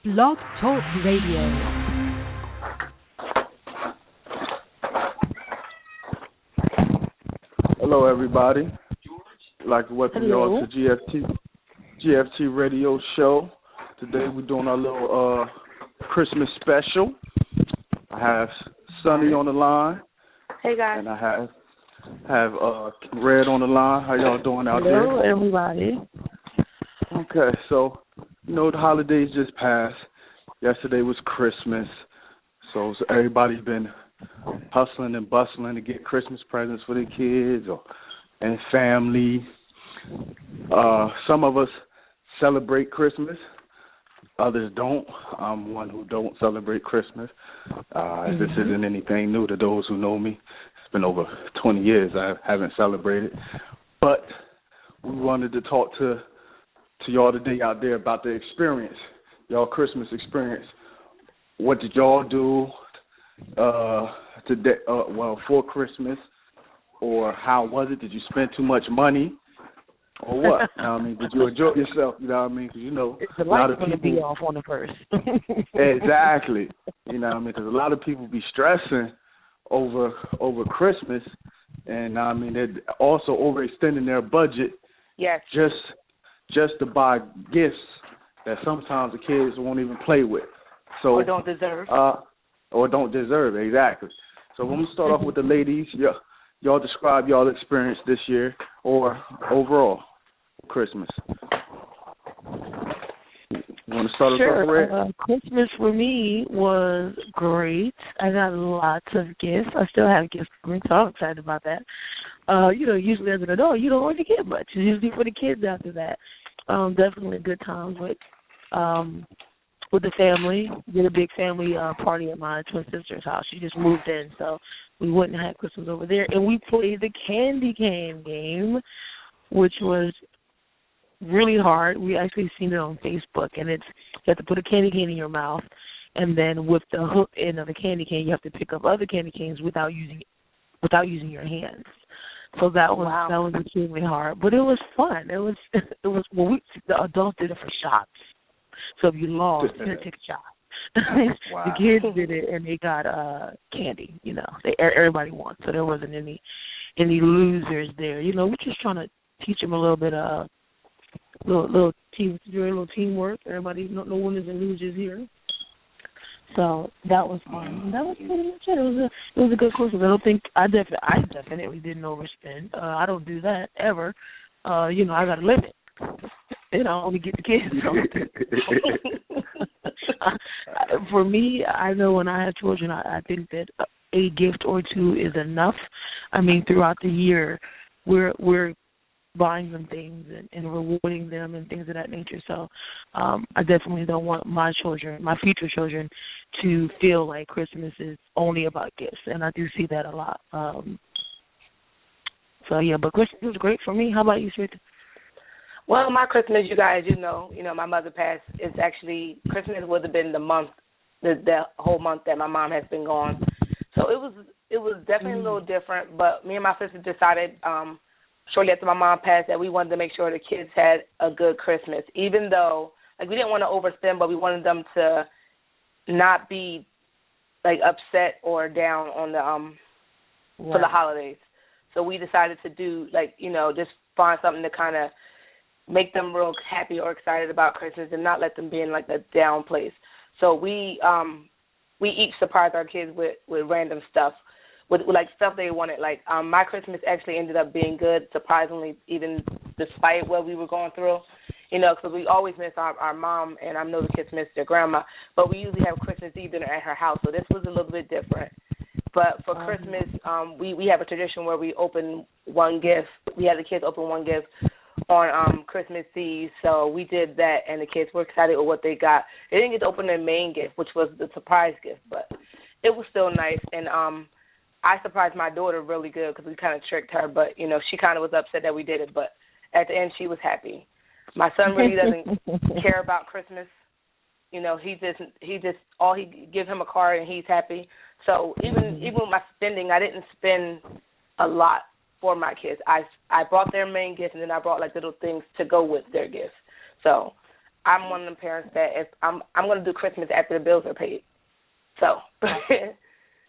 Blog Talk Radio. Hello, everybody. I'd like to welcome you all to GFT Radio Show. Today we're doing our little Christmas special. I have Sunny on the line. Hey, guys. And I have Red on the line. How y'all doing out there? Hello, everybody. Okay, so, the holidays just passed. Yesterday was Christmas. So everybody's been hustling and bustling to get Christmas presents for their kids and family. Some of us celebrate Christmas. Others don't. I'm one who don't celebrate Christmas. This isn't anything new to those who know me. It's been over 20 years I haven't celebrated. But we wanted to talk to y'all today out there about the experience, y'all Christmas experience. What did y'all do today? For Christmas, or how was it? Did you spend too much money, or what? Did you enjoy yourself? You know what I mean? Because it's a lot of people be off on the first. Exactly. Because a lot of people be stressing over Christmas, and they're also overextending their budget. Yes. Just to buy gifts that sometimes the kids won't even play with. So, or don't deserve. Exactly. So when we start off with the ladies, y'all describe y'all experience this year or overall Christmas. You want to start us off, Red? Christmas for me was great. I got lots of gifts. I still have gifts coming, so I'm excited about that. Usually as an adult, you don't really get much. It's usually for the kids after that. Definitely a good time with the family. Did a big family party at my twin sister's house. She just moved in, so we wouldn't have Christmas over there. And we played the candy cane game, which was really hard. We actually seen it on Facebook, and you have to put a candy cane in your mouth, and then with the hook end of the candy cane, you have to pick up other candy canes without using your hands. So that was extremely hard, but it was fun. It was the adults did it for shots. So if you lost, you had to take a shot. Wow. The kids did it, and they got candy. Everybody won, so there wasn't any losers there. We're just trying to teach them a little bit of little teamwork. Everybody, no winners and losers here. So that was fun. That was pretty much it. It was a good Christmas. I definitely didn't overspend. I don't do that ever. I got a limit. I only get the kids. For me, I know when I have children, I think that a gift or two is enough. Throughout the year, we're buying them things and rewarding them and things of that nature. So I definitely don't want my future children, to feel like Christmas is only about gifts, and I do see that a lot. But Christmas was great for me. How about you, Sweet? Well, my Christmas, you guys, my mother passed. It's actually, Christmas would have been the whole month that my mom has been gone. So it was definitely a little different, but me and my sister decided shortly after my mom passed that we wanted to make sure the kids had a good Christmas, even though, we didn't want to overspend, but we wanted them to not be, upset or down on the for the holidays. So we decided to do, just find something to kind of make them real happy or excited about Christmas and not let them be in, a down place. So we each surprised our kids with random stuff, with stuff they wanted. My Christmas actually ended up being good, surprisingly, even despite what we were going through. Because we always miss our mom, and I know the kids miss their grandma, but we usually have Christmas Eve dinner at her house, so this was a little bit different. But for Christmas, we have a tradition where we open one gift. We had the kids open one gift on Christmas Eve, so we did that, and the kids were excited with what they got. They didn't get to open their main gift, which was the surprise gift, but it was still nice, and I surprised my daughter really good because we kind of tricked her, but, she kind of was upset that we did it, but at the end she was happy. My son really doesn't care about Christmas. He just all he gives him a card and he's happy. So even with my spending, I didn't spend a lot for my kids. I brought their main gift, and then I brought like little things to go with their gifts. So I'm one of them parents that if I'm going to do Christmas after the bills are paid. So,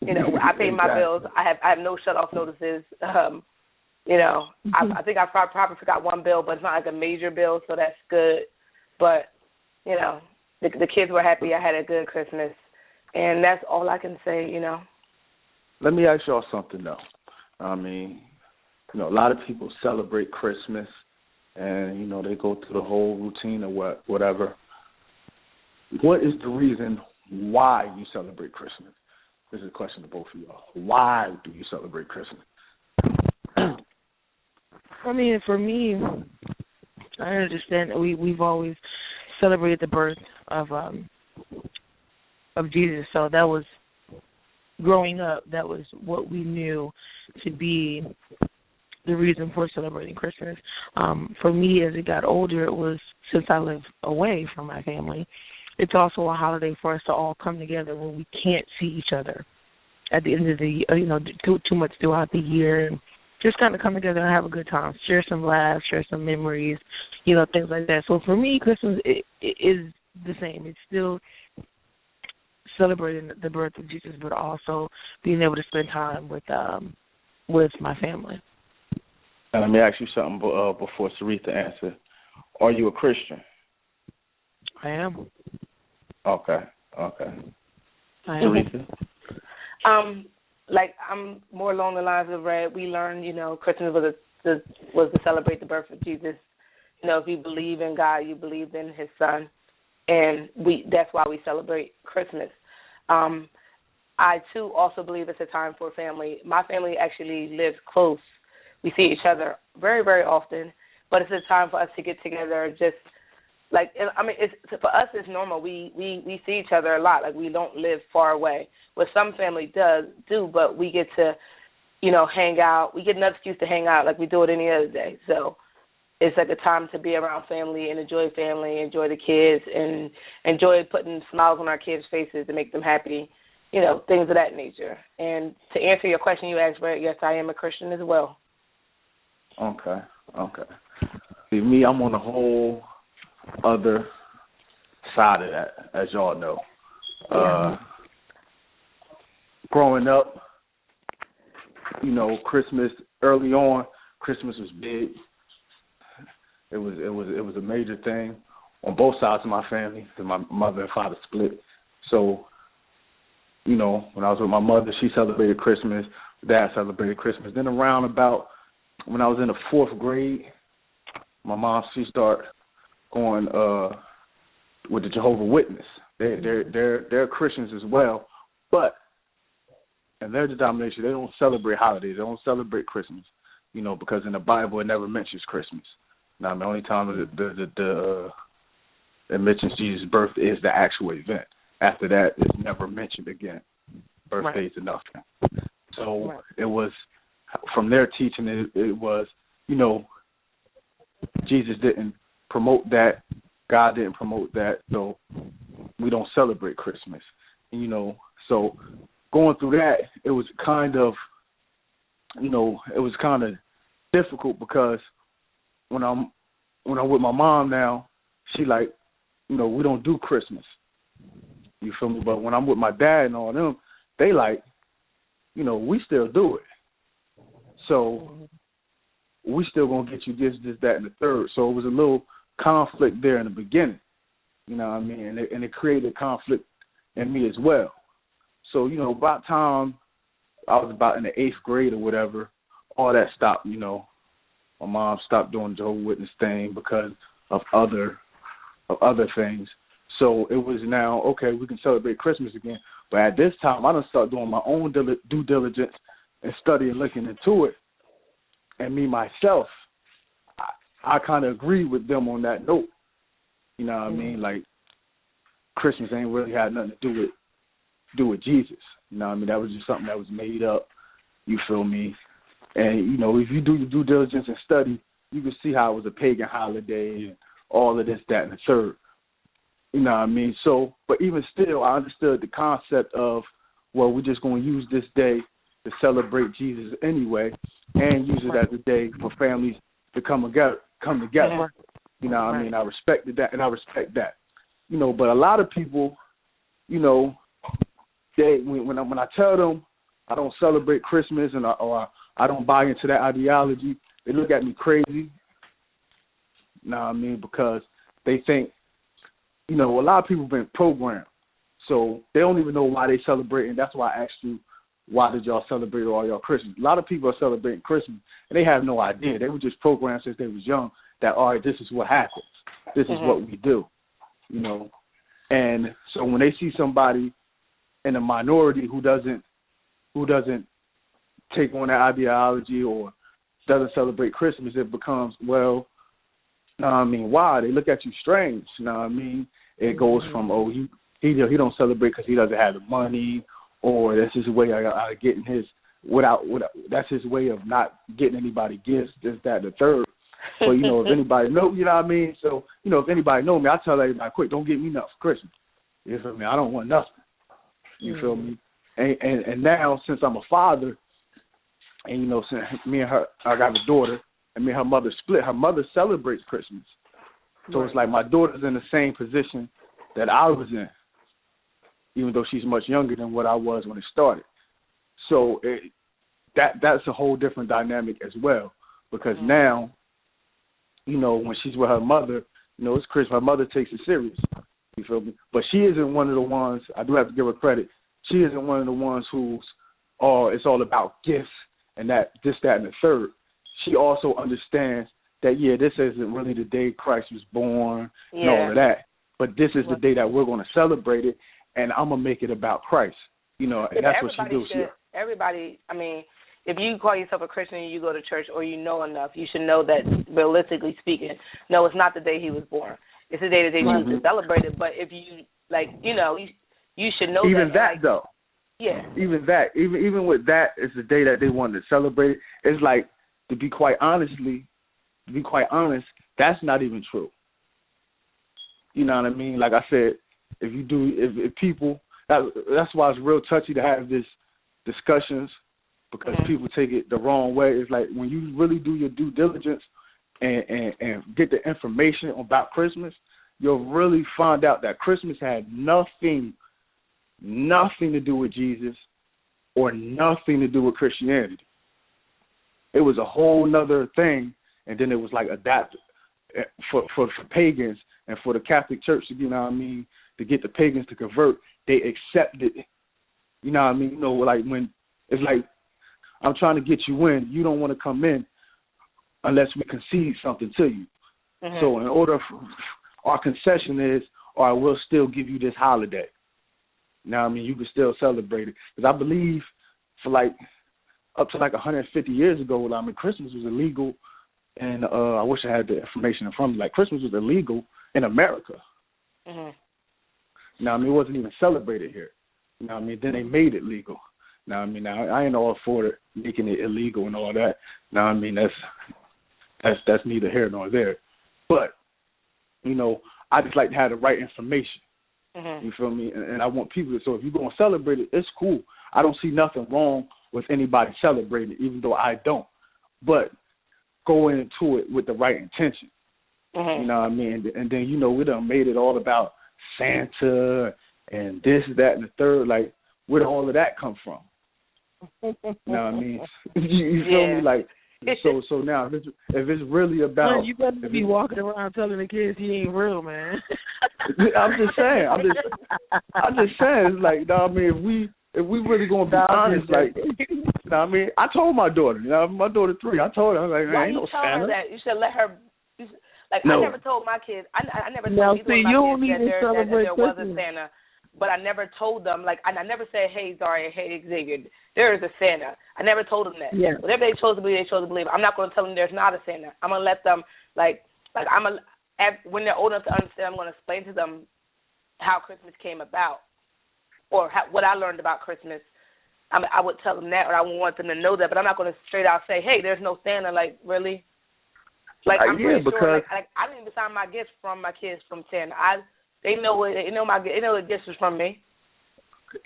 you know, I pay my bills. I have no shut-off notices. You know, I think I probably forgot one bill, but it's not like a major bill, so that's good. But, you know, the kids were happy. I had a good Christmas, and that's all I can say, you know. Let me ask y'all something, though. I mean, you know, a lot of people celebrate Christmas, and, you know, they go through the whole routine or whatever. What is the reason why you celebrate Christmas? This is a question to both of y'all. Why do you celebrate Christmas? I mean, for me, I understand that we've always celebrated the birth of Jesus. So that was, growing up, that was what we knew to be the reason for celebrating Christmas. For me, as it got older, it was, since I live away from my family, it's also a holiday for us to all come together when we can't see each other at the end of the, you know, too much throughout the year, and just kind of come together and have a good time, share some laughs, share some memories, you know, things like that. So for me, Christmas it is the same. It's still celebrating the birth of Jesus, but also being able to spend time with my family. And let me ask you something before Sarita answers. Are you a Christian? I am. Okay. I am. Sarita? Like, I'm more along the lines of Red. We learned, you know, Christmas was to celebrate the birth of Jesus. You know, if you believe in God, you believe in His Son, and that's why we celebrate Christmas. I too also believe it's a time for family. My family actually lives close. We see each other very, very often, but it's a time for us to get together. Just like, I mean, for us, it's normal. We see each other a lot. Like, we don't live far away. What some family do, but we get to, you know, hang out. We get an excuse to hang out like we do it any other day. So it's like a time to be around family and enjoy the kids, and enjoy putting smiles on our kids' faces to make them happy, you know, things of that nature. And to answer your question you asked, Brett, yes, I am a Christian as well. Okay. See, me, I'm on the whole other side of that, as y'all know. Growing up, you know, Christmas, early on, Christmas was big. It was a major thing on both sides of my family, because my mother and father split. So, you know, when I was with my mother, she celebrated Christmas. Dad celebrated Christmas. Then around about when I was in the 4th grade, my mom, she started going with the Jehovah's Witness. They're Christians as well, but in their denomination, they don't celebrate holidays. They don't celebrate Christmas, you know, because in the Bible it never mentions Christmas. Now, the only time it mentions Jesus' birth is the actual event. After that, it's never mentioned again. Birthday's enough. So it was, from their teaching, it was, you know, Jesus didn't promote that. God didn't promote that. So we don't celebrate Christmas. And, you know, so going through that, it was kind of, you know, difficult, because when I'm with my mom now, she like, you know, we don't do Christmas. You feel me? But when I'm with my dad and all them, they like, you know, we still do it. So we still gonna get you this, that, and the third. So it was a little conflict there in the beginning. You know what I mean? And it created conflict in me as well. So, you know, by the time I was about in the 8th grade or whatever, all that stopped, you know. My mom stopped doing the Jehovah's Witness thing because of other things. So it was now, okay, we can celebrate Christmas again. But at this time, I done started doing my own due diligence and studying, looking into it. And me, myself, I kind of agree with them on that note. You know what I mean? Like, Christmas ain't really had nothing to do with Jesus. You know what I mean? That was just something that was made up. You feel me? And, you know, if you do your due diligence and study, you can see how it was a pagan holiday and all of this, that, and the third. You know what I mean? So, but even still, I understood the concept of, well, we're just going to use this day to celebrate Jesus anyway, and use it as a day for families to come together. You You know what I mean? I respected that, and I respect that. You know, but a lot of people, you know, they when I tell them I don't celebrate Christmas or I don't buy into that ideology, they look at me crazy. You know what I mean? Because they think, you know, a lot of people have been programmed. So they don't even know why they celebrate, and that's why I asked you, why did y'all celebrate all y'all Christmas? A lot of people are celebrating Christmas, and they have no idea. They were just programmed since they was young that, all right, this is what happens. This is what we do, you know. And so when they see somebody in a minority who doesn't take on that ideology or doesn't celebrate Christmas, it becomes, well, I mean, why? They look at you strange, you know what I mean? It goes from, oh, he don't celebrate because he doesn't have the money, or that's his way of getting his that's his way of not getting anybody gifts, this, that, and the third. But, you know, if anybody know, you know what I mean? So, you know, if anybody know me, I tell everybody, quick, don't get me nothing for Christmas. You feel me? I don't want nothing. You feel me? And now, since I'm a father, and, you know, since me and her, I got a daughter, and me and her mother split, her mother celebrates Christmas. So it's like my daughter's in the same position that I was in, even though she's much younger than what I was when it started. So that's a whole different dynamic as well, because now, you know, when she's with her mother, you know, it's Christmas, her mother takes it serious. You feel me? But she isn't one of the ones, I do have to give her credit, she isn't one of the ones who's, it's all about gifts and that, this, that, and the third. She also understands that, yeah, this isn't really the day Christ was born and all of that, but this is the day that we're going to celebrate it, and I'm going to make it about Christ. You know, and that's what she do. Everybody, I mean, if you call yourself a Christian and you go to church or you know enough, you should know that, realistically speaking, no, it's not the day he was born. It's the day that they choose to celebrate it. But if you, like, you know, you should know even that, like, though. Yeah. Even that, even with that, it's the day that they wanted to celebrate it. It's like, to be quite honest, that's not even true. You know what I mean? Like I said, if people, that's why it's real touchy to have this discussions, because people take it the wrong way. It's like when you really do your due diligence and get the information about Christmas, you'll really find out that Christmas had nothing to do with Jesus or nothing to do with Christianity. It was a whole nother thing, and then it was like adapted for pagans and for the Catholic Church, you know what I mean, to get the pagans to convert. They accepted, you know what I mean? You know, like when it's like, I'm trying to get you in, you don't want to come in unless we concede something to you. So in order for, our concession is, all right, we'll still give you this holiday. You know what I mean? You can still celebrate it. Because I believe for like up to like 150 years ago, I mean, Christmas was illegal, and I wish I had the information in front of me. Like, Christmas was illegal in America. Now, I mean, it wasn't even celebrated here. You know what I mean? Then they made it legal. Now, I mean, now I ain't all for it, making it illegal and all that. Now, I mean, that's neither here nor there. But, you know, I just like to have the right information. You feel me? And I want people to, so if you're going to celebrate it, it's cool. I don't see nothing wrong with anybody celebrating it, even though I don't. But go into it with the right intention. You know what I mean? And then, you know, we done made it all about Santa and this, that, and the third. Like, where did all of that come from? You know what I mean? You feel me? Like, so now, if it's really about... Man, you better be walking around telling the kids he ain't real, man. I'm just saying. It's like, you know what I mean? If we really going to be honest, like, you know what I mean? I told my daughter, you know, my daughter 3, I told her, I was like, why ain't no Santa. Her that? You should let her... No. I never told my kids. I never told either of my kids that there was a Santa. But I never told them, like, and I never said, hey, Zaria, hey, Xavier, there is a Santa. I never told them that. Yeah. Whatever they chose to believe, they chose to believe. I'm not going to tell them there's not a Santa. I'm going to let them, when they're old enough to understand, I'm going to explain to them how Christmas came about or what I learned about Christmas. I would tell them that, or I would want them to know that, but I'm not going to straight out say, hey, there's no Santa. Like, really? Like, I'm pretty sure, like, I didn't even sign my gifts from my kids from Santa. They know the gifts was from me.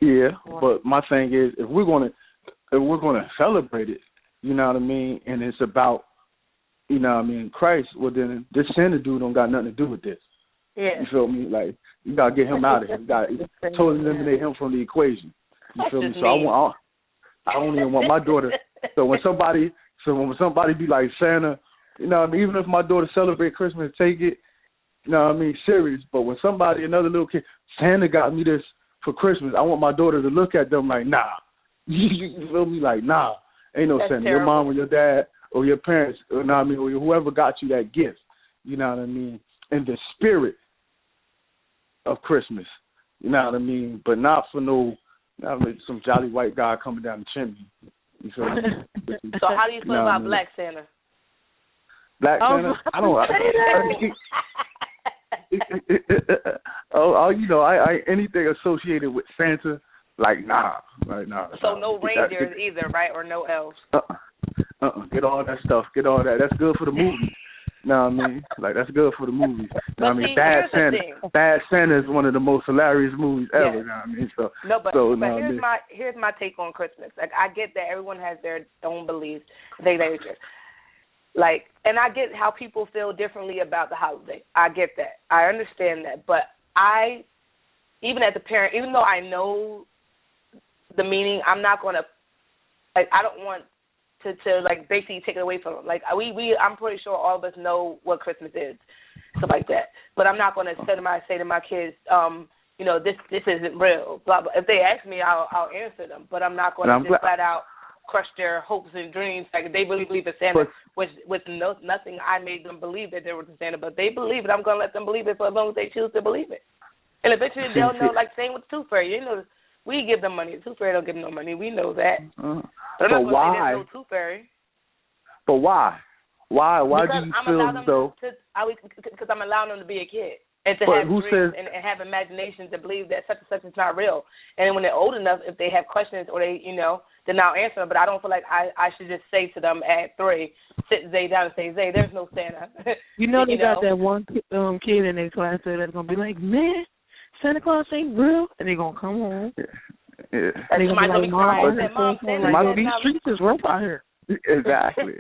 Yeah, but my thing is, if we're gonna celebrate it, you know what I mean, and it's about you know what I mean, Christ, well then this Santa dude don't got nothing to do with this. Yeah. You feel me? Like, you gotta get him out of here. You gotta totally eliminate him from the equation. You feel me? So I don't even want my daughter. So when somebody be like Santa, you know what I mean, even if my daughter celebrate Christmas, take it, you know what I mean, serious. But when another little kid, Santa got me this for Christmas, I want my daughter to look at them like, nah. You feel me? Like, nah. Ain't no That's Santa. terrible. Your mom or your dad or your parents, you know what I mean, or whoever got you that gift, you know what I mean, in the spirit of Christmas, you know what I mean, but not for some jolly white guy coming down the chimney. You feel me? So how do you feel about Black Santa? Black Santa? I don't. You know, I anything associated with Santa, like nah. So no reindeers either, right? Or no elves? Get all that stuff. Get all that. That's good for the movies. Know what I mean? Like, that's good for the movies. Know what I mean? Bad Santa is one of the most hilarious movies ever. Yes. Know what I mean? So here's my take on Christmas. Like, I get that everyone has their own beliefs. Like, and I get how people feel differently about the holiday. I get that. I understand that. But even as a parent, even though I know the meaning, I'm not going to, like, I don't want to like basically take it away from them. Like, I'm pretty sure all of us know what Christmas is, stuff like that. But I'm not going to say to my kids, you know, this isn't real. Blah blah. If they ask me, I'll answer them. But I'm not going to just flat out crush their hopes and dreams. Like, they really believe in Santa, with nothing I made them believe that there was a Santa, but they believe it. I'm going to let them believe it for as long as they choose to believe it. And eventually they'll know. Like, same with the Tooth Fairy. You know, we give them money. The Tooth Fairy don't give them no money. We know that. But why? There's no Tooth Fairy. But why? Why because do you feel as though? Because I'm allowing them to be a kid and to have dreams and have imagination to believe that such and such is not real. And when they're old enough, if they have questions or they, you know, then I'll answer them. But I don't feel like I should just say to them at 3, sit Zay down and say, Zay, there's no Santa. You know they got that one kid in their class that's going to be like, man, Santa Claus ain't real. And they're going to come home. Yeah. And they're going to be like, Mom, these streets is rough out here. Exactly.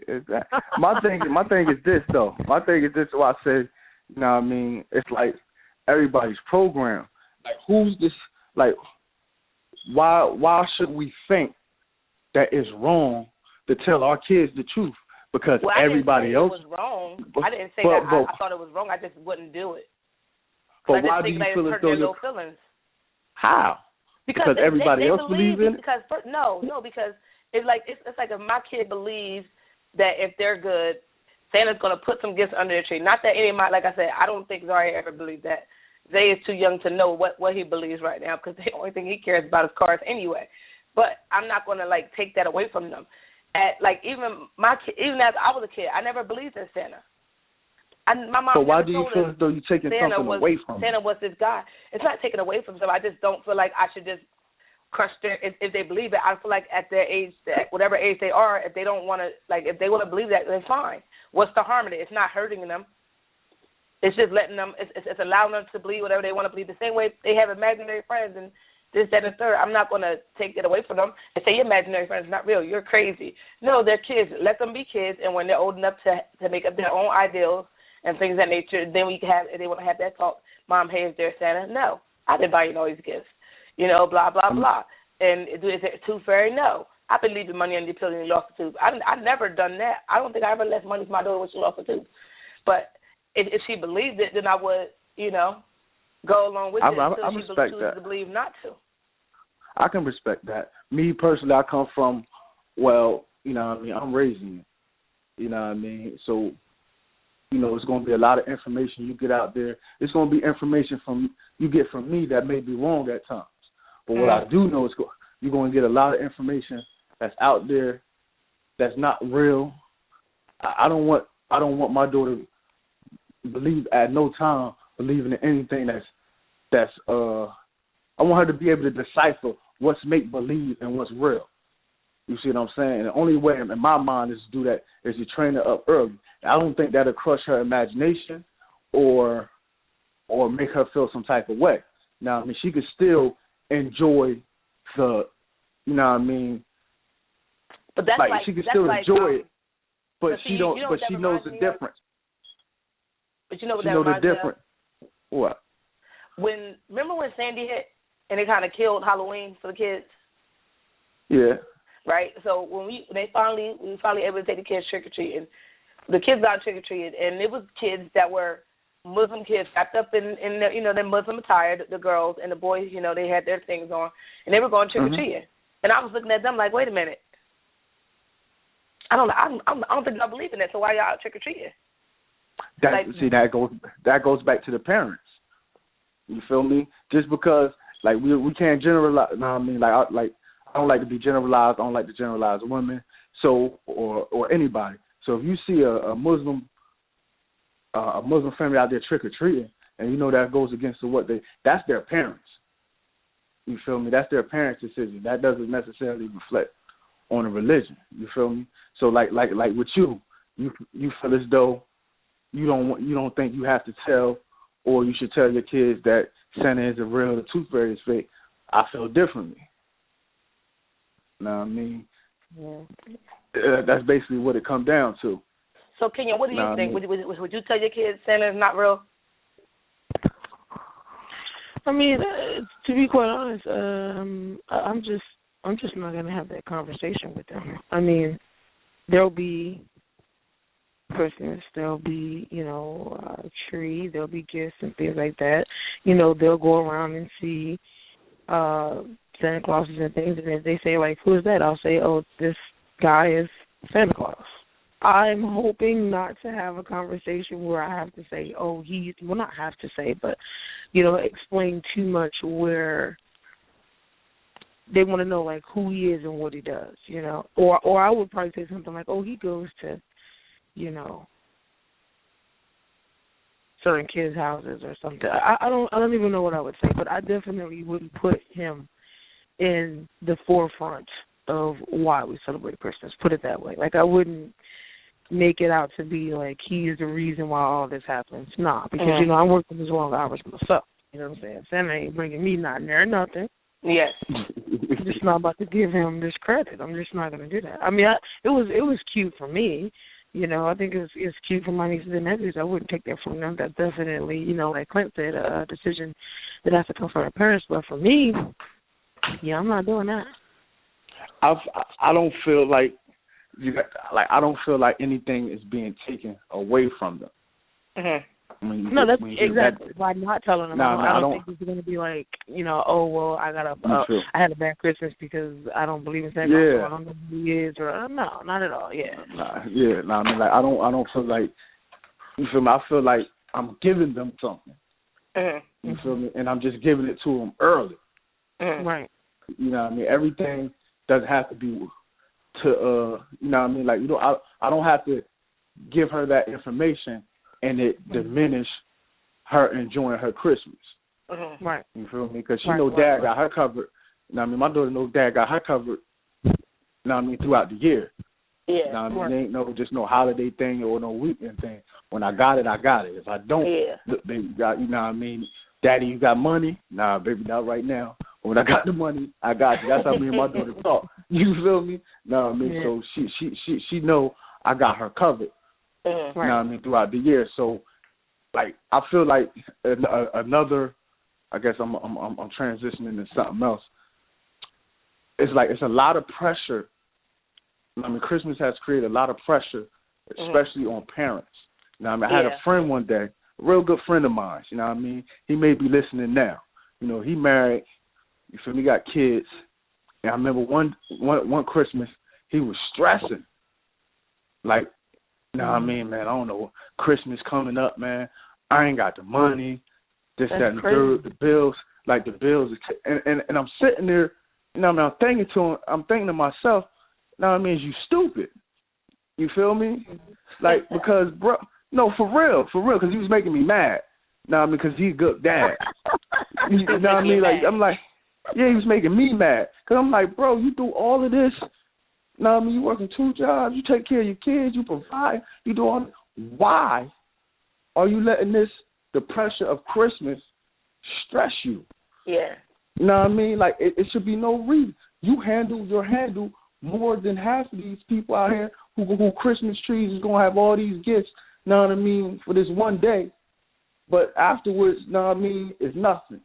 My thing is this, though. My thing is this, why I say, you know what I mean, it's like everybody's program. Like, who's this, like, why should we think that it's wrong to tell our kids the truth? Because everybody else was wrong. I didn't say that. I thought it was wrong. I just wouldn't do it. But why do you feel as though your feelings? How? Because everybody else believes in it? Because because it's like if my kid believes that if they're good, Santa's going to put some gifts under the tree. Not that any of my, like I said, I don't think Zari ever believed that. Zay is too young to know what he believes right now, because the only thing he cares about is cars anyway. But I'm not going to, like, take that away from them. Even as I was a kid, I never believed in Santa. My mom. So why do you feel as though you're taking something away from them? Santa was this guy. It's not taken away from them. I just don't feel like I should just crush their, if they believe it. I feel like at their age, whatever age they are, if they don't want to, like, if they want to believe that, then fine. What's the harm in it? It's not hurting them. It's just letting them, it's allowing them to believe whatever they want to believe. The same way they have imaginary friends and this, that, and the third. I'm not going to take that away from them and say your imaginary friends are not real. You're crazy. No, they're kids. Let them be kids, and when they're old enough to make up their own ideals and things of that nature, then we can have, if they want to have that talk, Mom, hey, is there Santa? No. I didn't buy you all these gifts. You know, blah, blah, blah. And is it Tooth Fairy? No. I've been leaving money on the pillow and lost a tooth. I've never done that. I don't think I ever left money to my daughter when she lost a tooth. But if she believed it, then I would, you know, go along with it until she chooses to believe not to. I can respect that. Me, personally, I come from, well, you know what I mean, I'm raising it. You know what I mean? So, you know, it's going to be a lot of information you get out there. It's going to be information you get from me that may be wrong at times. But what I do know is you're going to get a lot of information that's out there that's not real. I don't want my daughter to believe at no time believing in anything that's I want her to be able to decipher what's make believe and what's real. You see what I'm saying? And the only way in my mind is to do that is to train her up early. I don't think that'll crush her imagination or make her feel some type of way. Now, I mean, she could still enjoy the, you know what I mean? But that's she could still enjoy it. but she don't. But she knows the difference. But you know what she that know reminds the difference. Me of? What? Remember when Sandy hit and they kind of killed Halloween for the kids? Yeah. Right. So when we finally able to take the kids trick or treating, the kids got trick or treated, and it was kids that were Muslim kids wrapped up in their Muslim attire, the girls and the boys, they had their things on, and they were going trick or treating. And I was looking at them like, wait a minute, I don't think y'all believe in that. So why y'all trick or treating? That goes back to the parents. You feel me? Just because we can't generalize. No, I mean I don't like to be generalized. I don't like to generalize women. So or anybody. So if you see a Muslim family out there trick or treating, and that goes against that's their parents. You feel me? That's their parents' decision. That doesn't necessarily reflect on a religion. You feel me? So like with you feel as though you don't think you have to tell, or you should tell your kids that Santa isn't real, the tooth fairy is fake. I feel differently. You know what I mean? Yeah. That's basically what it comes down to. So, Kenya, what do you think? Would you tell your kids Santa is not real? I mean, to be quite honest, I'm just not gonna have that conversation with them. I mean, there'll be Christmas, there'll be a tree, there'll be gifts and things like that. They'll go around and see Santa Clauses and things, and if they say who is that? I'll say, oh, this guy is Santa Claus. I'm hoping not to have a conversation where I have to say, oh, not have to say, but, explain too much where they want to know, who he is and what he does, Or I would probably say something like, oh, he goes to, certain kids' houses or something. I don't even know what I would say, but I definitely wouldn't put him in the forefront of why we celebrate Christmas, put it that way. I wouldn't make it out to be he is the reason why all this happens. Nah, because, I'm working as long hours myself. You know what I'm saying? Santa ain't bringing me nothing there, nothing. Yes. I'm just not about to give him this credit. I'm just not going to do that. I mean, it was cute for me. I think it's cute for my nieces and nephews. I wouldn't take that from them. That's definitely, like Clint said, a decision that has to come from their parents. But for me, I'm not doing that. I don't feel like I don't feel like anything is being taken away from them. Mm-hmm. No, that's exactly by not telling them. I don't think it's going to be oh well, I had a bad Christmas because I don't believe in Santa Claus. So I don't know who he is, or no, not at all. Yeah. I mean, I don't feel like, you feel me? I feel like I'm giving them something. Mm-hmm. You feel me? And I'm just giving it to them early. Mm-hmm. Right. You know what I mean? Everything doesn't have to be to you know what I mean? I don't have to give her that information and it diminish her enjoying her Christmas. Mm-hmm. Right. You feel me? Because she know Dad got her covered. You know what I mean? My daughter knows Dad got her covered, you know what I mean, throughout the year. Yeah. You know what I mean? It ain't just no holiday thing or no weekend thing. When I got it, I got it. If I don't, look, baby, you know what I mean? Daddy, you got money? Nah, baby, not right now. When I got the money, I got you. That's how me and my daughter talk. You feel me? No, I mean, so she know I got her covered. Mm-hmm. You know what I mean, throughout the year. So, I feel like another. I guess I'm transitioning to something else. It's a lot of pressure. I mean, Christmas has created a lot of pressure, especially on parents. You know what I mean? I had a friend one day, a real good friend of mine. You know what I mean? He may be listening now. He married. You feel me? Got kids. And I remember one Christmas, he was stressing. You know what I mean, man? I don't know. Christmas coming up, man. I ain't got the money. This, that, and the bills. The bills. And I'm sitting there, you know what I mean? I'm thinking to myself, you know what I mean? You stupid. You feel me? Because, bro, no, for real, because he was making me mad. You know what I mean? Because he's a good dad. You know what I mean? I'm like, yeah, he was making me mad. Because I'm like, bro, you do all of this. You know what I mean? You working 2 jobs. You take care of your kids. You provide. You do all. Why are you letting the pressure of Christmas stress you? Yeah. You know what I mean? It should be no reason. You handle more than half of these people out here who Christmas trees is gonna have all these gifts, know what I mean, for this one day, but afterwards, know what I mean, it's nothing.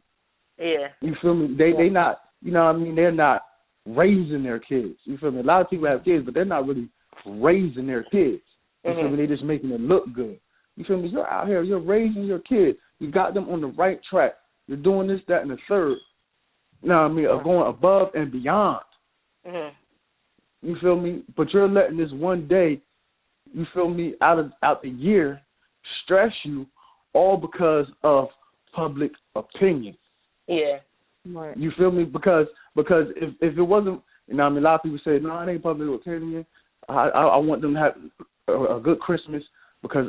Yeah. You feel me? They not, you know what I mean, they're not raising their kids. You feel me? A lot of people have kids, but they're not really raising their kids. You feel me? They're just making it look good. You feel me? You're out here, you're raising your kids. You got them on the right track. You're doing this, that, and the third. You know what I mean? Of going above and beyond. You feel me? But you're letting this one day, you feel me, out the year stress you, all because of public opinion. Yeah. Right. You feel me? Because if it wasn't, you know what I mean, a lot of people say, no, it ain't public opinion. I want them to have a good Christmas because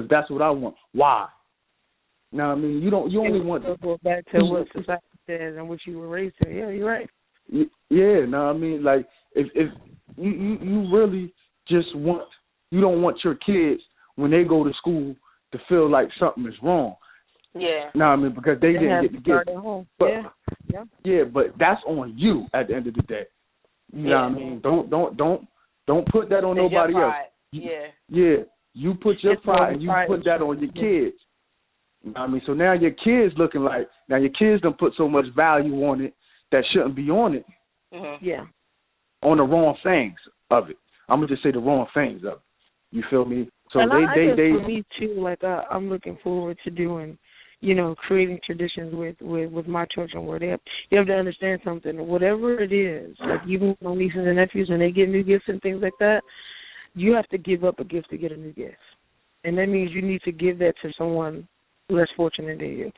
that's what I want. Why? You know what I mean? You only want to go back to what society says and what you were raised to. Yeah, you're right. Yeah, no, I mean, like if you really just want, you don't want your kids when they go to school to feel like something is wrong. Yeah. No, I mean, because they didn't get the gift. At home. But, yeah, but that's on you at the end of the day. You know what I mean? Don't put that on nobody else. Yeah, you put your pride and you put that on your kids. You know what I mean? So now your kids looking like, now your kids done put so much value on it that shouldn't be on it. Yeah. On the wrong things of it. I'm going to just say the wrong things of it. You feel me? So and I guess for me too, like I'm looking forward to doing, you know, creating traditions with my children where you have to understand something. Whatever it is, like even with my nieces and nephews, when they get new gifts and things like that, you have to give up a gift to get a new gift. And that means you need to give that to someone less fortunate than you,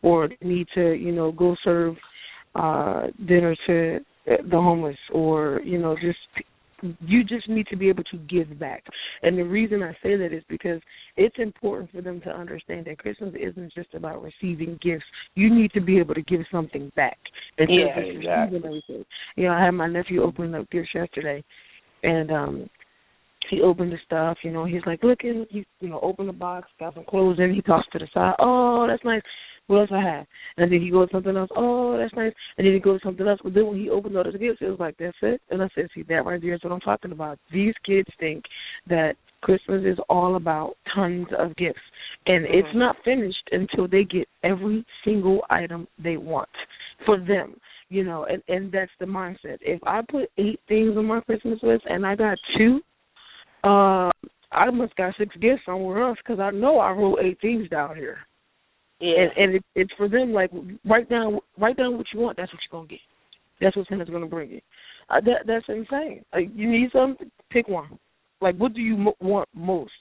or need to, you know, go serve dinner to the homeless, or, you know, you just need to be able to give back. And the reason I say that is because it's important for them to understand that Christmas isn't just about receiving gifts. You need to be able to give something back. And exactly. Everything. You know, I had my nephew open up gifts yesterday, and he opened the stuff, you know, he's like, look, you know, open the box, got some clothes in, he tossed to the side, oh, that's nice. What else I have? And then he goes to something else, oh, that's nice. And then he goes to something else. But then when he opened all his gifts, it was like, that's it? And I said, see, that right there is what I'm talking about. These kids think that Christmas is all about tons of gifts. And it's not finished until they get every single item they want for them. You know, and that's the mindset. If I put 8 things on my Christmas list and I got 2, I must got 6 gifts somewhere else because I know I wrote 8 things down here. Yeah. And it's for them, like, write down what you want, that's what you're going to get. That's what Santa's going to bring you. That's insane. Like, you need something, pick one. Like, what do you want most?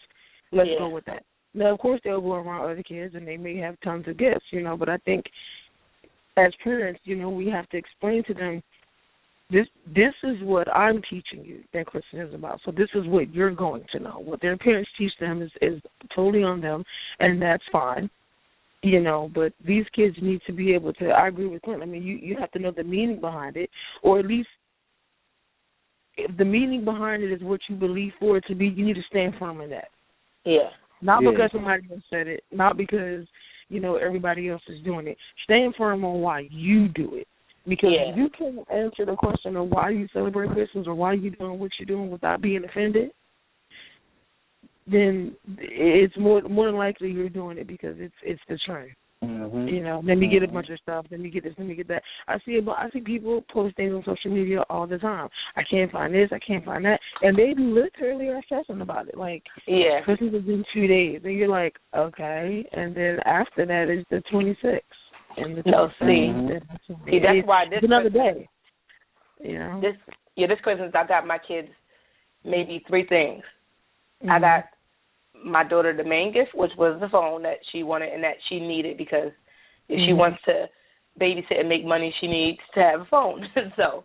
Let's go with that. Now, of course, they'll go around other kids, and they may have tons of gifts, you know, but I think as parents, you know, we have to explain to them, this is what I'm teaching you that Christmas is about. So this is what you're going to know. What their parents teach them is totally on them, and that's fine. You know, but these kids need to be able to, I agree with Clint, I mean, you have to know the meaning behind it, or at least if the meaning behind it is what you believe for it to be, you need to stand firm in that. Yeah. Not because somebody else said it, not because, you know, everybody else is doing it. Stand firm on why you do it. Because if you can't answer the question of why you celebrate Christmas or why you're doing what you're doing without being offended, then it's more than likely you're doing it because it's the trend. You know, let me get a bunch of stuff, let me get this, let me get that. I see people post things on social media all the time. I can't find this, I can't find that, and they literally are stressing about it. Like, Christmas is in 2 days, and you're like, okay, and then after that is the 26th. And the see, that's why this another Christmas, day. You know, this Christmas I got my kids maybe 3 things. I got my daughter the main gift, which was the phone that she wanted and that she needed, because if she wants to babysit and make money, she needs to have a phone. So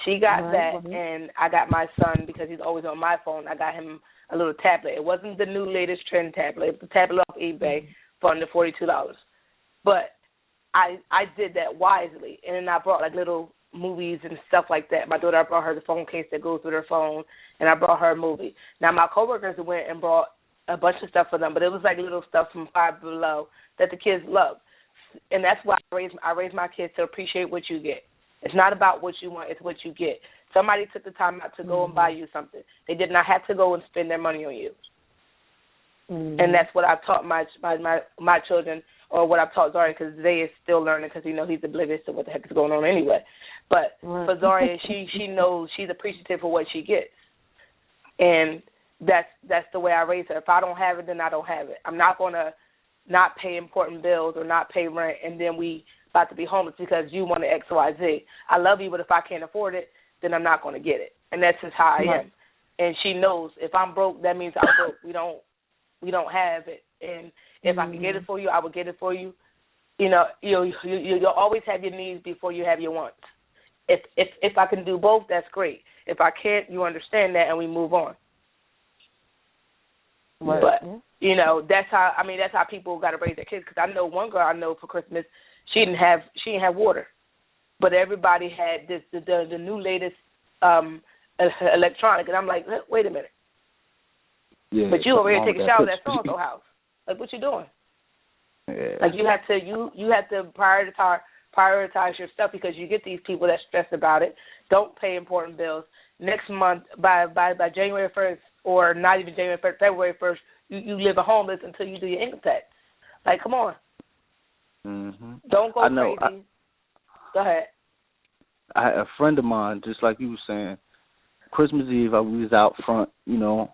she got that, and I got my son, because he's always on my phone, I got him a little tablet. It wasn't the new latest trend tablet. It was a tablet off eBay for under $42. But I did that wisely, and then I brought like little movies and stuff like that. My daughter, I brought her the phone case that goes with her phone, and I brought her a movie. Now, my coworkers went and brought a bunch of stuff for them, but it was like little stuff from Five Below that the kids love. And that's why I raised my kids to appreciate what you get. It's not about what you want, it's what you get. Somebody took the time out to go and buy you something. They did not have to go and spend their money on you. And that's what I've taught my children, or what I've taught Zaria, because Zay is still learning, because he's oblivious to what the heck is going on anyway. But for Zaria, she knows, she's appreciative for what she gets, and that's the way I raise her. If I don't have it, then I don't have it. I'm not going to not pay important bills or not pay rent, and then we about to be homeless because you want X, Y, Z. I love you, but if I can't afford it, then I'm not going to get it. And that's just how I am. And she knows if I'm broke, that means I'm broke. We don't have it. And if I can get it for you, I will get it for you. You'll always have your needs before you have your wants. If I can do both, that's great. If I can't, you understand that, and we move on. Right. But that's how people got to raise their kids. Because I know one girl I know for Christmas, she didn't have water, but everybody had the new latest electronic, and I'm like, wait a minute. Yeah, but you over here taking a shower at so-and-so house. Like, what you doing? Yeah. Like, you have to prioritize your stuff, because you get these people that stress about it, don't pay important bills. Next month, by January 1st, or not even January 1st, February 1st, you live a homeless until you do your income tax. Like, come on. Mm-hmm. Don't go crazy. Go ahead. I had a friend of mine, just like you were saying, Christmas Eve, we was out front, and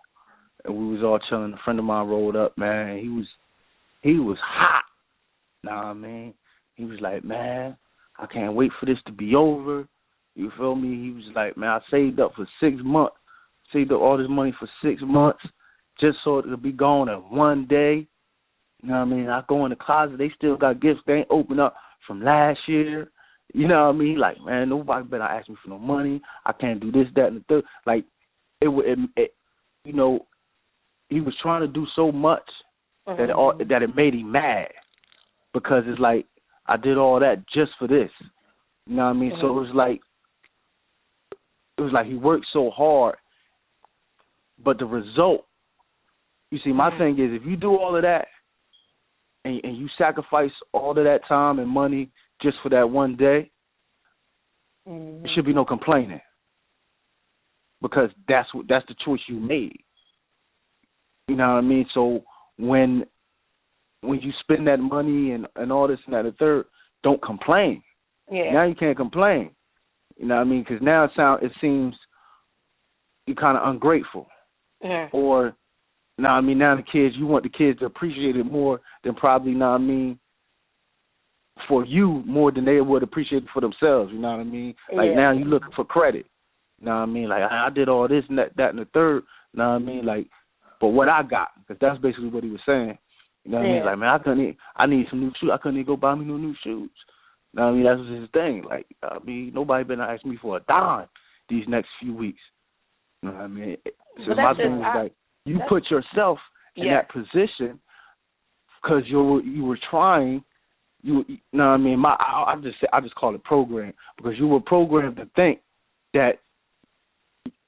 we was all chilling. A friend of mine rolled up, man. He was hot. Nah, I mean, he was like, man, I can't wait for this to be over. You feel me? He was like, man, I saved up for 6 months, saved up all this money for 6 months, just so it could be gone in one day. You know what I mean? I go in the closet, they still got gifts they ain't opened up from last year. You know what I mean? Like, man, nobody better ask me for no money. I can't do this, that, and the third. Like, it he was trying to do so much that it made him mad, because it's like, I did all that just for this. You know what I mean? So it was like he worked so hard, but the result, you see, my thing is, if you do all of that and you sacrifice all of that time and money just for that one day, there should be no complaining, because that's the choice you made. You know what I mean? So when you spend that money and all this and that and the third, don't complain. Yeah. Now you can't complain. You know what I mean? Because now it seems you're kind of ungrateful. Yeah. Or, now the kids, you want the kids to appreciate it more than probably, for you, more than they would appreciate it for themselves. You know what I mean? Like, now you looking for credit. You know what I mean? Like, I did all this and that and the third. You know what I mean? Like, but what I got, because that's basically what he was saying. You know what I mean? Like, man, I need some new shoes. I couldn't even go buy me no new shoes. You know what I mean? That was his thing. Like, nobody been asking me for a dime these next few weeks. You know what I mean? So my thing was like, you put yourself in that position because you were trying. You know what I mean? I just call it program, because you were programmed to think that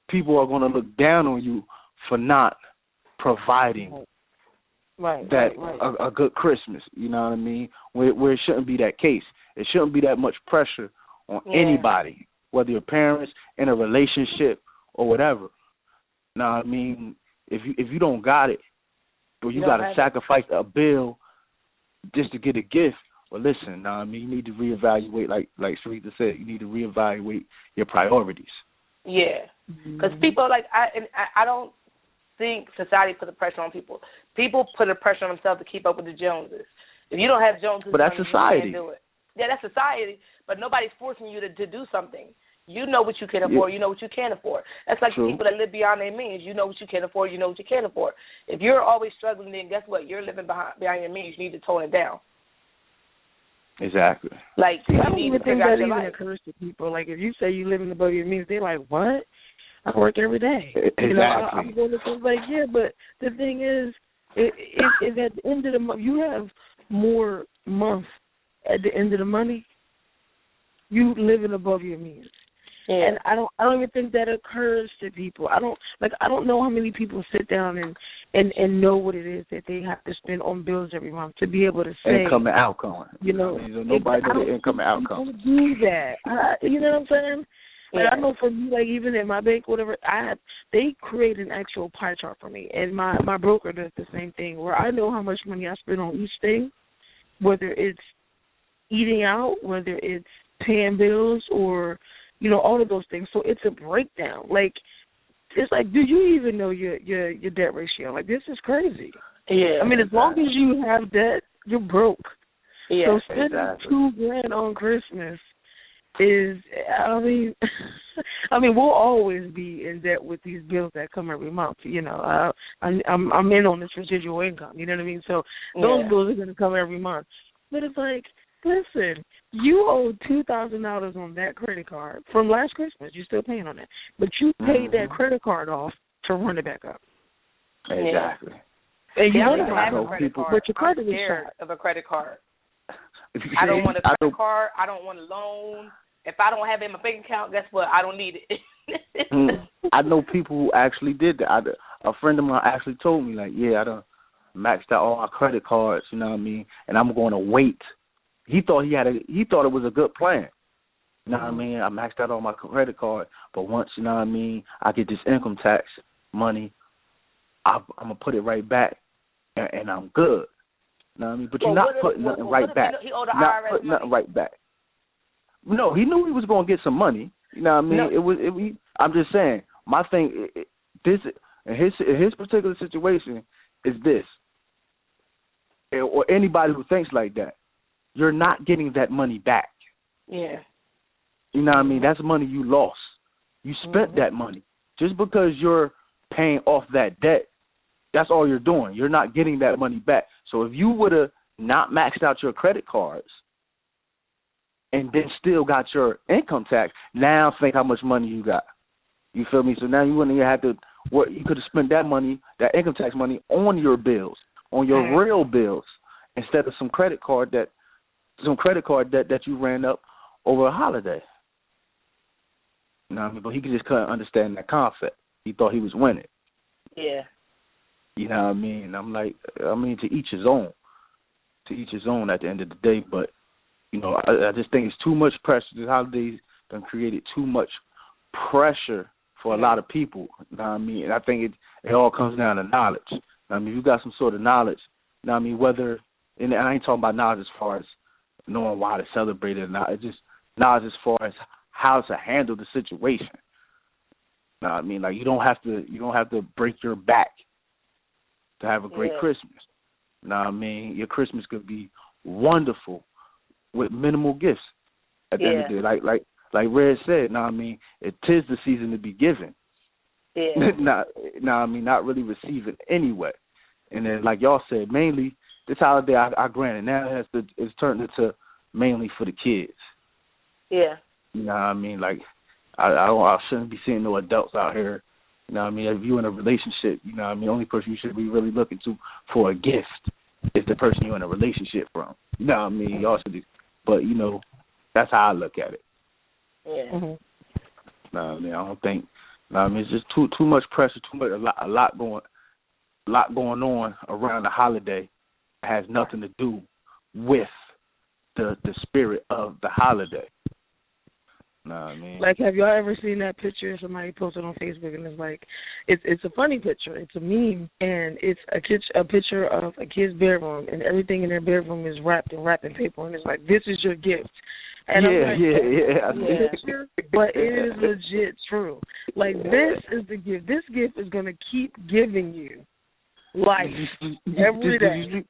people are going to look down on you for not providing a good Christmas. You know what I mean? Where it shouldn't be that case. It shouldn't be that much pressure on anybody, whether your parents, in a relationship, or whatever. Now, I mean, if you don't got it, or you got to sacrifice a bill just to get a gift, well, listen, I mean, you need to reevaluate, like Sarita said, you need to reevaluate your priorities. Yeah, because people, I don't think society put the pressure on people. People put the pressure on themselves to keep up with the Joneses. If you don't have Joneses, but that's society. You can't do it. Yeah, that's society, but nobody's forcing you to do something. You know what you can afford. You know what you can't afford. That's like people that live beyond their means. You know what you can afford. You know what you can't afford. If you're always struggling, then guess what? You're living beyond your means. You need to tone it down. Exactly. Like, I don't even think that even occurs to people. Like, if you say you living above your means, they're like, what? I work every day. Exactly. You know, I'm going to somebody, but the thing is at the end of the month, you have more months at the end of the money. You living above your means. Yeah. And I don't even think that occurs to people. I don't know how many people sit down and know what it is that they have to spend on bills every month to be able to say income and outcome. You know, nobody knows income and outcome. Don't do that. You know what I'm saying? Like I know for me, like even in my bank, whatever, they create an actual pie chart for me, and my broker does the same thing where I know how much money I spend on each thing, whether it's eating out, whether it's paying bills, or all of those things. So it's a breakdown. Like it's like, do you even know your debt ratio? Like this is crazy. Yeah. I mean, as long as you have debt, you're broke. Yeah. So spending $2,000 on Christmas is, I mean, we'll always be in debt with these bills that come every month. I'm in on this residual income. You know what I mean? So those bills are going to come every month. But it's like, listen, you owe $2,000 on that credit card from last Christmas. You're still paying on it, but you paid that credit card off to run it back up. Exactly. And you don't don't have a credit card. But your credit is scared shot. of a credit card. I don't want a credit card. I don't want a loan. If I don't have it in my bank account, guess what? I don't need it. I know people who actually did that. A friend of mine actually told me, like, I done maxed out all my credit cards, you know what I mean, and I'm going to wait. He thought it was a good plan. You know what I mean? I maxed out all my credit card, but once, you know what I mean, I get this income tax money, I'm going to put it right back, and I'm good. You know what I mean? But you're not putting nothing right back. He owed the not IRS putting money. nothing right back. No, he knew he was going to get some money. You know what I mean? No. I'm just saying, my thing, this in his particular situation is this, or anybody who thinks like that, you're not getting that money back. Yeah. You know what I mean? That's money you lost. You spent that money. Just because you're paying off that debt, that's all you're doing. You're not getting that money back. So if you would have not maxed out your credit cards and then still got your income tax, now think how much money you got. You feel me? So now you wouldn't even have to work. You could have spent that money, that income tax money, on your bills, on your real bills, instead of some credit card debt that you ran up over a holiday. You know what I mean? But he just couldn't understand that concept. He thought he was winning. Yeah. You know what I mean? I'm like, to each his own. To each his own at the end of the day. But, I just think it's too much pressure. The holidays done created too much pressure for a lot of people. You know what I mean? And I think it all comes down to knowledge. I mean, you got some sort of knowledge. You know what I mean? Whether, and I ain't talking about knowledge as far as knowing why to celebrate it or not. It's just knowledge as far as how to handle the situation. You know what I mean? Like you don't have to break your back to have a great Christmas. You know what I mean? Your Christmas could be wonderful with minimal gifts at the end of the day. Like Red said, you know what I mean? It is the season to be giving. Yeah. Not really receiving anyway. And then like y'all said, mainly this holiday I granted now it's turned into mainly for the kids. Yeah. You know what I mean? Like I shouldn't be seeing no adults out here. You know what I mean? If you're in a relationship, you know what I mean, the only person you should be really looking to for a gift is the person you're in a relationship from. You know what I mean? Y'all should, but that's how I look at it. Yeah. Mm-hmm. I mean, I don't think. I mean, it's just too much pressure, a lot going on around the holiday. It has nothing to do with the spirit of the holiday. Know what I mean? Like, have y'all ever seen that picture somebody posted on Facebook, and it's like, it's a funny picture, it's a meme, and it's a picture of a kid's bedroom, and everything in their bedroom is wrapped in wrapping paper, and it's like, this is your gift. And but it is legit true. Like, this is the gift. This gift is going to keep giving you life every day.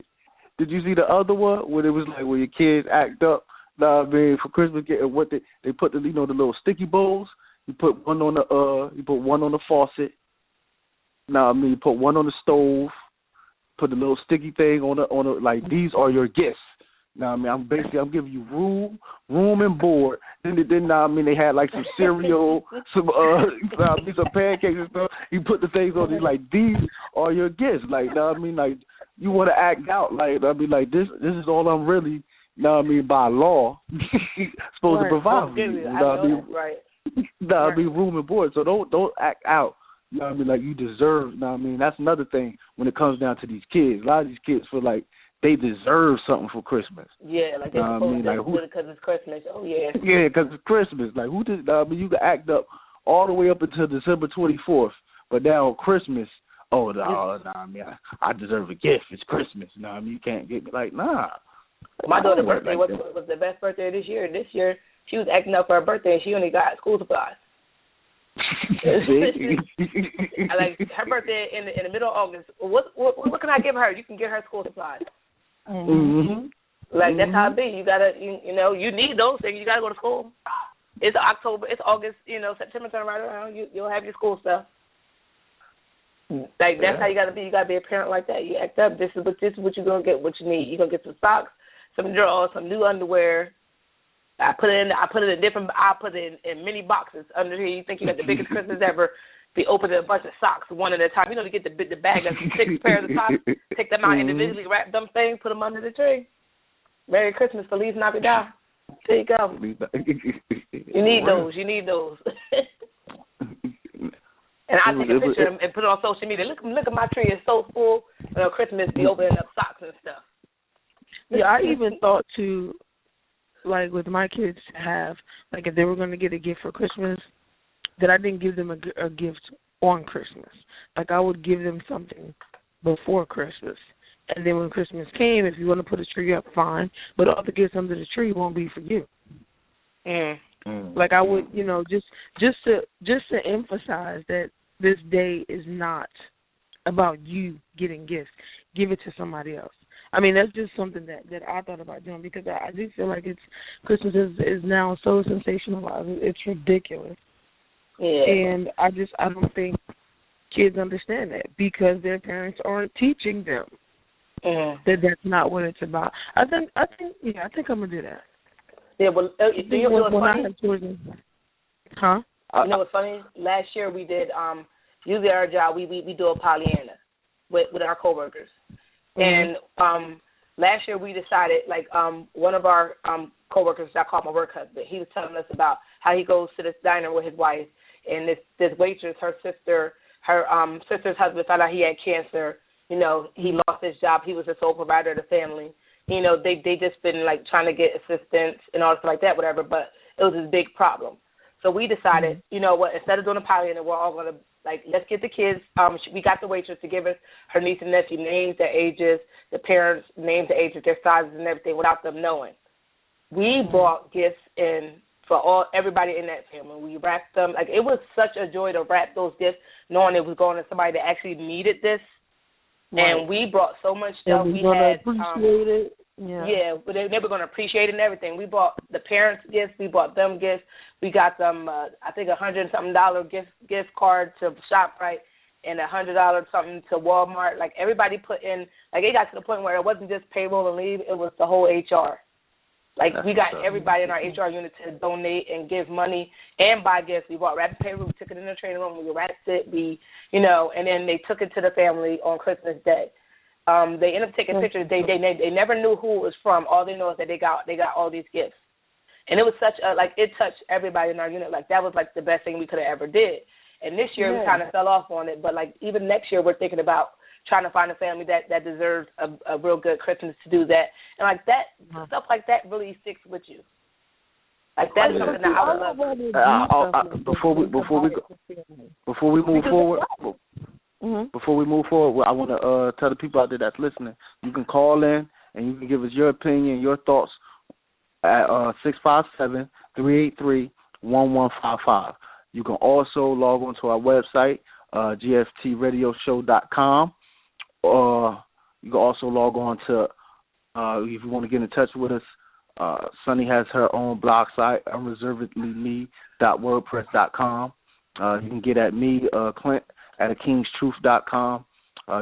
Did you see the other one where it was like where your kids act up? I mean, for Christmas, what they put the the little sticky bowls. You put one on the faucet. I mean, you put one on the stove. Put the little sticky thing on the like. These are your gifts. I mean, I'm giving you room and board. Then I mean, they had like some cereal, some pancakes and stuff. You put the things on these, like, these are your gifts. Like, I mean, like, you want to act out. Like, I mean, like, this is all I'm really, I mean, by law, supposed to provide for you. I mean, room and board. So don't act out. You know what I mean? Like, you deserve. I mean, that's another thing when it comes down to these kids. A lot of these kids feel like they deserve something for Christmas. Yeah, like they're supposed to do it because it's Christmas. Oh, yeah. Yeah, because it's Christmas. Like, who did, you can act up all the way up until December 24th, but now on Christmas, I deserve a gift. It's Christmas. You can't get me. Like, nah. My daughter's birthday was the best birthday this year. This year, she was acting up for her birthday, and she only got school supplies. Like, her birthday in the middle of August. What can I give her? You can get her school supplies. Mm-hmm. Like, that's how it be. You gotta, you need those things. You gotta go to school. It's October. It's August. September turn right around. You'll have your school stuff. Like, that's how you gotta be. You gotta be a parent like that. You act up. This is what you're gonna get. What you need. You're gonna get some socks, some drawers, some new underwear. I put it in mini boxes under here. You think you got the biggest Christmas ever? Be opening a bunch of socks one at a time. To get the bag of 6 pairs of socks, take them out individually, wrap them things, put them under the tree. Merry Christmas, Feliz Navidad. There you go. You need those. And I take a picture and put it on social media. Look at my tree. It's so full. Christmas be opening up socks and stuff. Yeah, I even thought to, like, with my kids to have, like, if they were going to get a gift for Christmas, that I didn't give them a gift on Christmas. Like, I would give them something before Christmas. And then when Christmas came, if you want to put a tree up, fine. But all the gifts under the tree won't be for you. Like, I would, just to emphasize that this day is not about you getting gifts. Give it to somebody else. I mean, that's just something that I thought about doing, because I do feel like Christmas is now so sensationalized. It's ridiculous. Yeah. And I don't think kids understand that, because their parents aren't teaching them that that's not what it's about. I think I'm gonna do that. Yeah, well, you know what's funny? Huh? You know what's funny? Last year we did. Usually our job we do a Pollyanna with our coworkers, and last year we decided, like, one of our coworkers, I call my work husband, he was telling us about how he goes to this diner with his wife, and this waitress, her sister's husband found out he had cancer. He lost his job. He was the sole provider of the family. They just been, like, trying to get assistance and all stuff like that, whatever, but it was his big problem. So we decided, you know what, instead of doing a Pollyanna, we're all going to, like, let's get the kids. We got the waitress to give us her niece and nephew names, their ages, the parents' names, their ages, their sizes, and everything without them knowing. We brought gifts in for everybody in that family. We wrapped them. Like, it was such a joy to wrap those gifts, knowing it was going to somebody that actually needed this. Right. And we brought so much stuff. We had appreciate it. Yeah, but they were going to appreciate it and everything. We bought the parents gifts. We bought them gifts. We got them, I think, $100-something gift card to ShopRite and $100 something to Walmart. Like, everybody put in. Like, it got to the point where it wasn't just payroll and leave. It was the whole HR. Like, we got everybody in our HR unit to donate and give money and buy gifts. We bought wrapped paper. We took it in the training room. We wrapped it. And then they took it to the family on Christmas Day. They ended up taking pictures. They never knew who it was from. All they know is that they got all these gifts. And it was such it touched everybody in our unit. Like, that was, like, the best thing we could have ever did. And this year we kind of fell off on it. But, like, even next year we're thinking about trying to find a family that deserves a real good Christmas to do that. And, like, that stuff like that really sticks with you. Like, that's something that I would love. Before we move forward, I want to tell the people out there that's listening, you can call in and you can give us your opinion, your thoughts at 657-383-1155. You can also log on to our website, gftradioshow.com, or you can also log on to, if you want to get in touch with us, Sunny has her own blog site, unreservedlyme.wordpress.com. You can get at me, Clint, at akingstruth.com.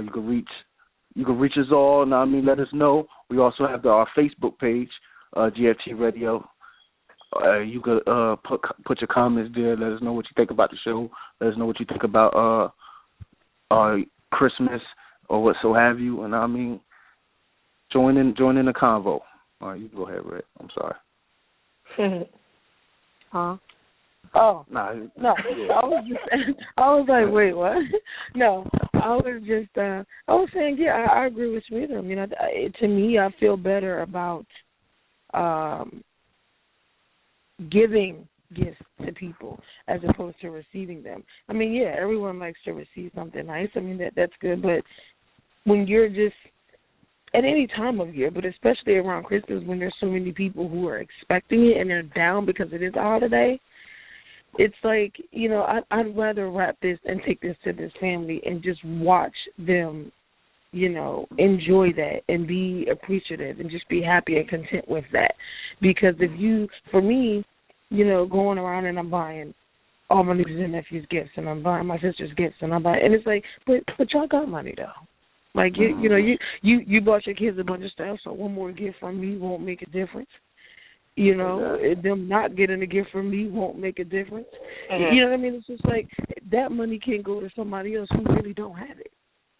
You can reach us all. Let us know. We also have our Facebook page, GFT Radio. You could put your comments there. Let us know what you think about the show. Let us know what you think about Christmas or what so have you. And join in the convo. All right, you go ahead, Red. I'm sorry. Huh? Oh. No. Yeah. I was like, wait, what? No. I was saying, yeah, I agree with Smith. I mean, to me, I feel better about giving gifts to people as opposed to receiving them. I mean, yeah, everyone likes to receive something nice. I mean, that's good, but when you're just at any time of year, but especially around Christmas when there's so many people who are expecting it and they're down because it is a holiday, it's like, I'd rather wrap this and take this to this family and just watch them, enjoy that and be appreciative and just be happy and content with that. Because for me, going around and I'm buying all my nieces and nephews gifts and I'm buying my sister's gifts and and it's like, but y'all got money though. Like, you bought your kids a bunch of stuff, so one more gift from me won't make a difference. Them not getting a gift from me won't make a difference. Mm-hmm. You know what I mean? It's just like that money can go to somebody else who really don't have it.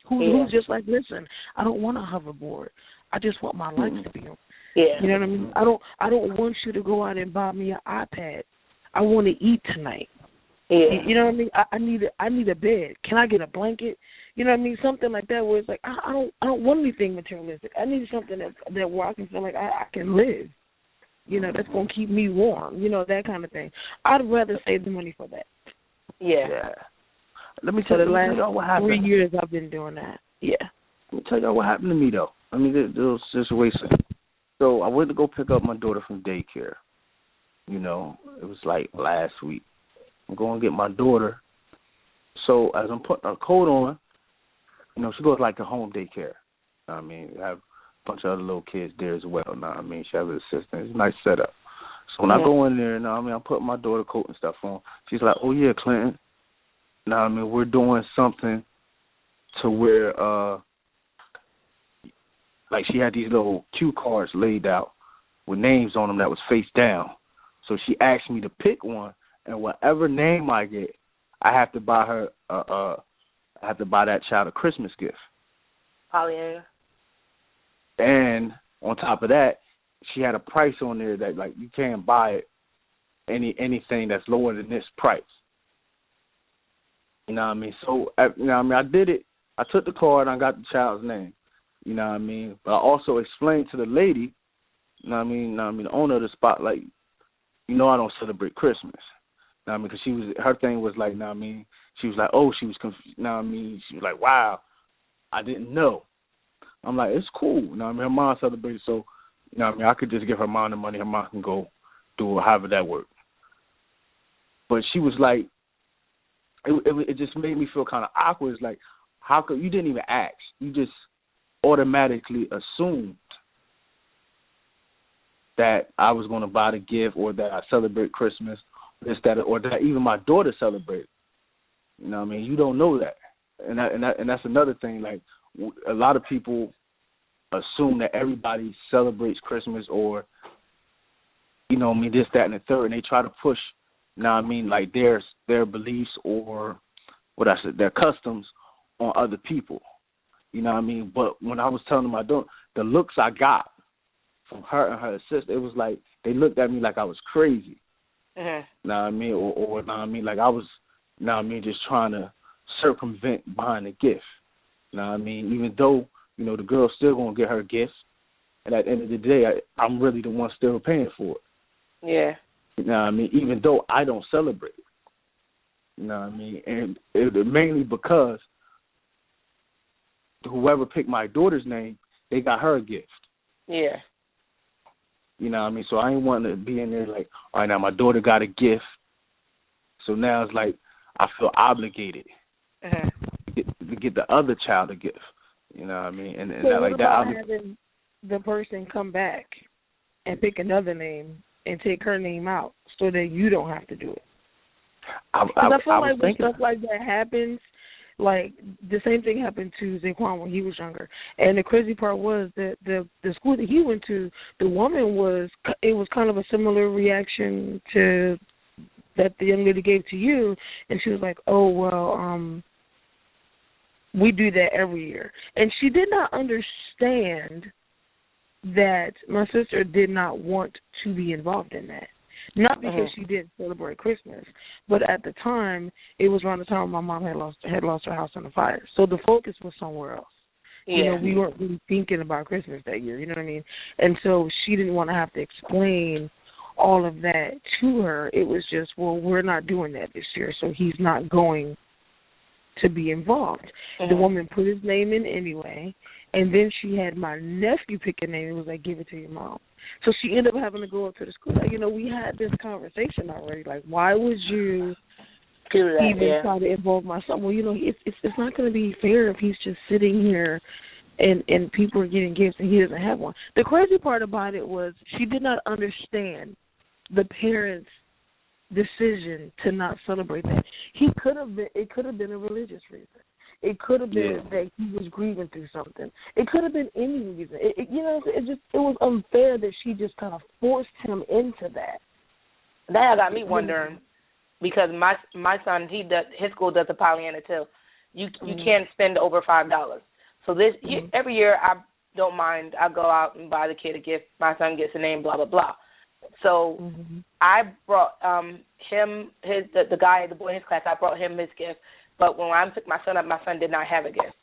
Who's just like, listen, I don't want a hoverboard. I just want my lights to be on. Yeah. You know what I mean? I don't want you to go out and buy me an iPad. I want to eat tonight. Yeah. You know what I mean? I need a bed. Can I get a blanket? You know what I mean? Something like that where it's like I don't want anything materialistic. I need something that where I can feel like I can live. That's gonna keep me warm. That kind of thing. I'd rather save the money for that. Yeah. Let me tell you what happened. 3 years I've been doing that. Yeah. Let me tell you what happened to me though. I mean, there was a situation. So I went to go pick up my daughter from daycare. It was like last week. I'm going to get my daughter. So as I'm putting her coat on, she goes like to home daycare. I mean, I have a bunch of other little kids there as well. I mean, she has an assistant. It's a nice setup. So when I go in there, I'm putting my daughter coat and stuff on. She's like, oh, yeah, Clinton. We're doing something to where, like she had these little cue cards laid out with names on them that was face down. So she asked me to pick one, and whatever name I get, I have to buy her I have to buy that child a Christmas gift. Pollyanna. And on top of that, she had a price on there that like you can't buy it anything that's lower than this price. You know what I mean? So I did it. I took the card and I got the child's name. You know what I mean? But I also explained to the lady, the owner of the spot, like, I don't celebrate Christmas. Because her thing was like, she was like, oh, she was confused. She was like, wow, I didn't know. I'm like, it's cool. Her mom celebrated, so, I could just give her mom the money. Her mom can go do however that worked. But she was like, it just made me feel kind of awkward. It's like, how could you didn't even ask? You just automatically assumed that I was going to buy the gift or that I celebrate Christmas, or that even my daughter celebrated. You don't know that. And that's another thing. Like, a lot of people assume that everybody celebrates Christmas or, this, that, and the third, and they try to push, like their beliefs or their customs on other people. But when I was telling my daughter, the looks I got from her and her sister, it was like they looked at me like I was crazy. Mm-hmm. Or like I was, just trying to circumvent buying a gift. Even though, the girl's still going to get her gifts, and at the end of the day, I'm really the one still paying for it. Yeah. Even though I don't celebrate. And it mainly because whoever picked my daughter's name, they got her a gift. Yeah. So I ain't wanting to be in there like, all right, now my daughter got a gift. So now it's like I feel obligated to get the other child a gift. And so like what that. About having the person come back and pick another name and take her name out so that you don't have to do it? I feel like when stuff like that happens, like the same thing happened to Zaquan when he was younger. And the crazy part was that the school that he went to, the woman it was kind of a similar reaction to that the young lady gave to you, and she was like, oh, well, we do that every year. And she did not understand that my sister did not want to be involved in that. Not because she didn't celebrate Christmas, but at the time, it was around the time my mom had lost her house in the fire. So the focus was somewhere else. Yeah. You know, we weren't really thinking about Christmas that year, you know what I mean? And so she didn't want to have to explain all of that to her. It was just, well, we're not doing that this year, so he's not going to be involved. The woman put his name in anyway, and then she had my nephew pick a name and was like, give it to your mom. So she ended up having to go up to the school. Like, you know, we had this conversation already. Like, why would you even try to involve my son? Well, you know, it's not going to be fair if he's just sitting here and people are getting gifts and he doesn't have one. The crazy part about it was she did not understand the parents' decision to not celebrate that. It could have been a religious reason. It could have been that he was grieving through something. It could have been any reason. It was unfair that she just kind of forced him into that. That got me wondering, because my son, his school does a Pollyanna too. You can't spend over $5. So every year I don't mind. I go out and buy the kid a gift. My son gets a name, blah blah blah. So I brought the boy in his class. I brought him his gift. But when I took my son up, my son did not have a gift.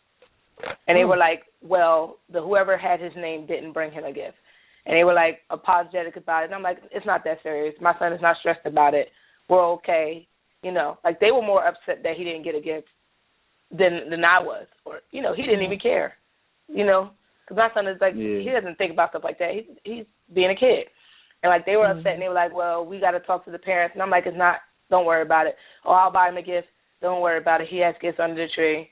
And they were like, well, whoever had his name didn't bring him a gift. And they were like apologetic about it. And I'm like, it's not that serious. My son is not stressed about it. We're okay. You know, like they were more upset that he didn't get a gift than I was. Or, you know, he didn't even care. You know, because my son is like, he doesn't think about stuff like that. He's being a kid. And like they were upset and they were like, well, we got to talk to the parents. And I'm like, don't worry about it. Oh, I'll buy him a gift. Don't worry about it. He has gifts under the tree.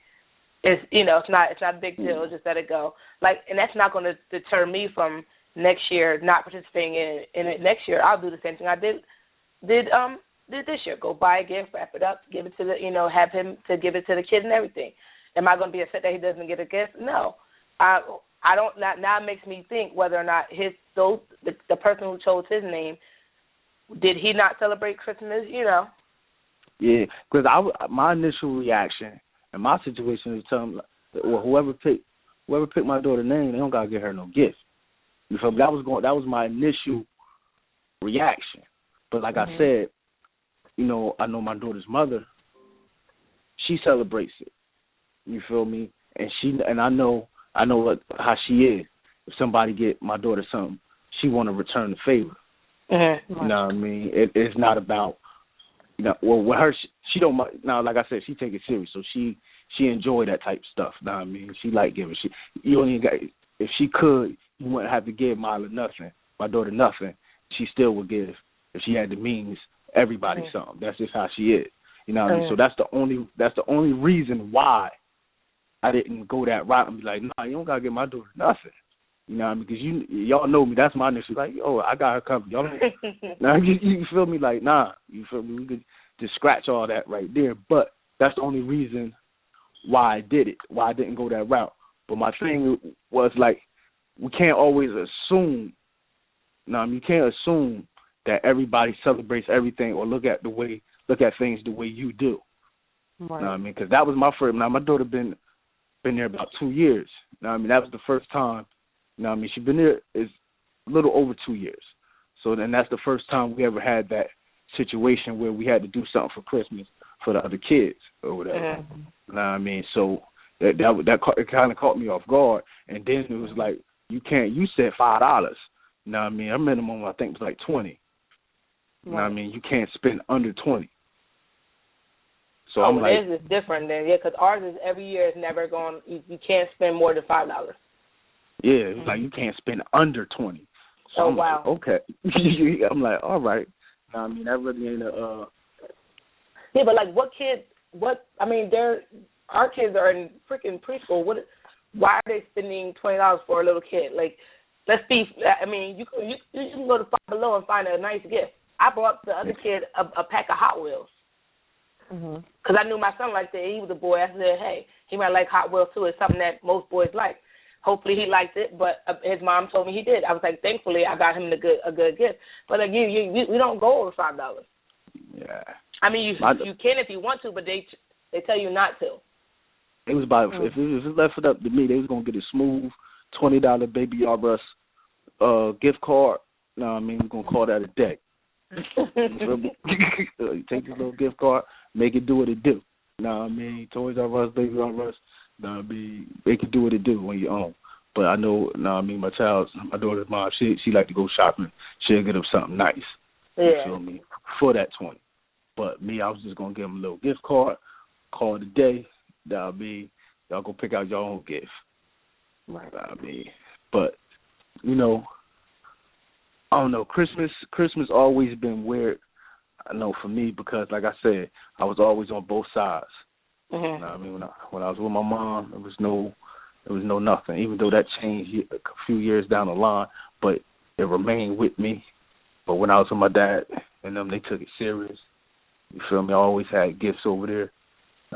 It's not a big deal. Just let it go. Like, and that's not going to deter me from next year not participating in it. Next year, I'll do the same thing I did this year. Go buy a gift, wrap it up, give it to have him to give it to the kid and everything. Am I going to be upset that he doesn't get a gift? No. I don't. Now it makes me think whether or not the person who chose his name, did he not celebrate Christmas? You know. Yeah, because my initial reaction in my situation is tell them, well, whoever picked my daughter's name, they don't gotta get her no gift. You feel me? That was my initial reaction. But like I said, you know, I know my daughter's mother. She celebrates it. You feel me? And I know how she is. If somebody get my daughter something, she want to return the favor. You know what I mean? It's not about. You know, well, with her, she don't. Now, like I said, she take it serious, so she enjoy that type of stuff. You know what I mean? She like giving. You only got, if she could, you wouldn't have to give my daughter nothing. She still would give if she had the means. Everybody something. That's just how she is. You know what I mean? So that's the only reason why I didn't go that route and be like, nah, you don't gotta give my daughter nothing. You know what I mean? Because y'all know me. That's my initial. Like, oh, I got her covered. Y'all don't. Now you feel me? Like, nah. You feel me? We could just scratch all that right there. But that's the only reason why I did it. Why I didn't go that route. But my thing was like, we can't always assume. No, you can't assume that everybody celebrates everything or look at things the way you do. Right. You know what I mean? Because that was my first. Now my daughter been there about 2 years. You know what I mean? That was the first time. You know what I mean? She's been there is a little over 2 years. So then that's the first time we ever had that situation where we had to do something for Christmas for the other kids or whatever. You know what I mean? So that kind of caught me off guard. And then it was like, you said $5. You know what I mean? Our minimum, I think, was like 20. You know what I mean? You can't spend under 20. So I'm like, this is different then, because ours is every year is never going. You can't spend more than $5. Yeah, it's like you can't spend under 20. So I'm wow. Like, okay. I'm like, all right. I mean, that really ain't a. Yeah, but like, our kids are in freaking preschool. Why are they spending $20 for a little kid? Like, let's be. I mean, you can go to Five Below and find a nice gift. I bought the other kid a pack of Hot Wheels. Because I knew my son liked it. He was a boy. I said, hey, he might like Hot Wheels too. It's something that most boys like. Hopefully he liked it, but his mom told me he did. I was like, thankfully I got him a good gift. But like we don't go over $5. Yeah. I mean, you can if you want to, but they tell you not to. It was about if it left it up to me, they was gonna get a smooth $20 Baby R Us gift card. No, I mean we're gonna call that a day. You take this little gift card, make it do what it do. You know what I mean? Toys R Us, Baby R Us, you know what I mean? Make it do what it do when you're on. But I know, you know what I mean, my daughter's mom, she like to go shopping. She'll get him something nice. Yeah. You feel me? For that 20. But me, I was just going to give him a little gift card, call it a day. That'll be, y'all go pick out your own gift. Right. I mean, but, you know, I don't know, Christmas always been weird, I know, for me, because, like I said, I was always on both sides. Mm-hmm. You know what I mean? When I was with my mom, there was no nothing, even though that changed a few years down the line, but it remained with me. But when I was with my dad and them, they took it serious. You feel me? I always had gifts over there.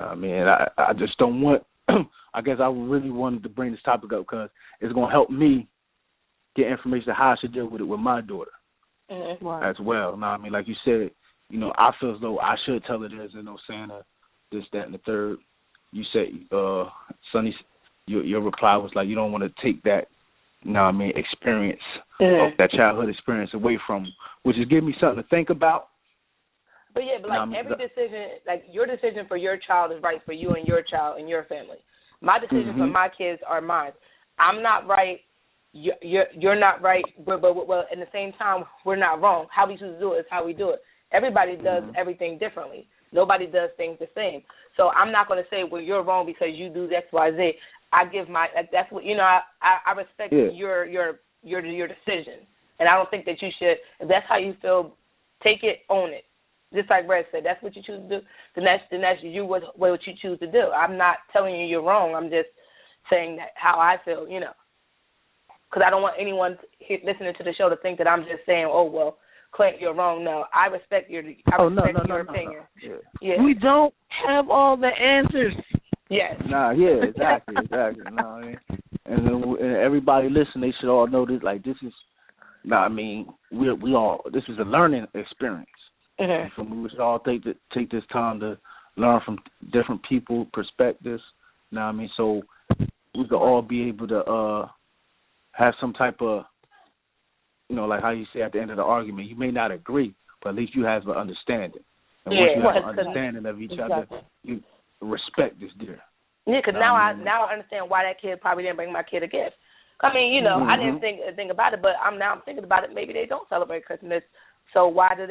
I mean, I just don't want, I guess I really wanted to bring this topic up because it's going to help me get information how I should deal with it with my daughter as well. Now, I mean, like you said, you know, I feel as though I should tell her there's no Santa, this, that, and the third. You said, Sonny, your reply was like you don't want to take that, you know what I mean, experience, of that childhood experience away from, which is giving me something to think about. But yeah, but like every decision, like your decision for your child is right for you and your child and your family. My decisions for my kids are mine. I'm not right. You're not right. But at the same time, we're not wrong. How we choose to do it is how we do it. Everybody does everything differently. Nobody does things the same. So I'm not going to say, well, you're wrong because you do X, Y, Z. I give that's what, you know, I respect your decision. And I don't think that you should, if that's how you feel, take it, own it. Just like Red said, that's what you choose to do, then that's you what you choose to do. I'm not telling you you're wrong. I'm just saying that how I feel, you know. Because I don't want anyone listening to the show to think that I'm just saying, oh, well, Clint, you're wrong. No, I respect your opinion. No. Yeah. We don't have all the answers. Yes. Exactly. No, I mean, and everybody listening, they should all know this. Like, this is, I mean, we all, this is a learning experience. Mm-hmm. So we should all take this time to learn from different people, perspectives. You know what I mean? So we could all be able to have some type of, you know, like how you say at the end of the argument, you may not agree, but at least you have an understanding. And once you have an understanding of each other, you respect is there. Yeah, because now I understand why that kid probably didn't bring my kid a gift. I mean, you know, I didn't think about it, but I'm thinking about it. Maybe they don't celebrate Christmas. So why should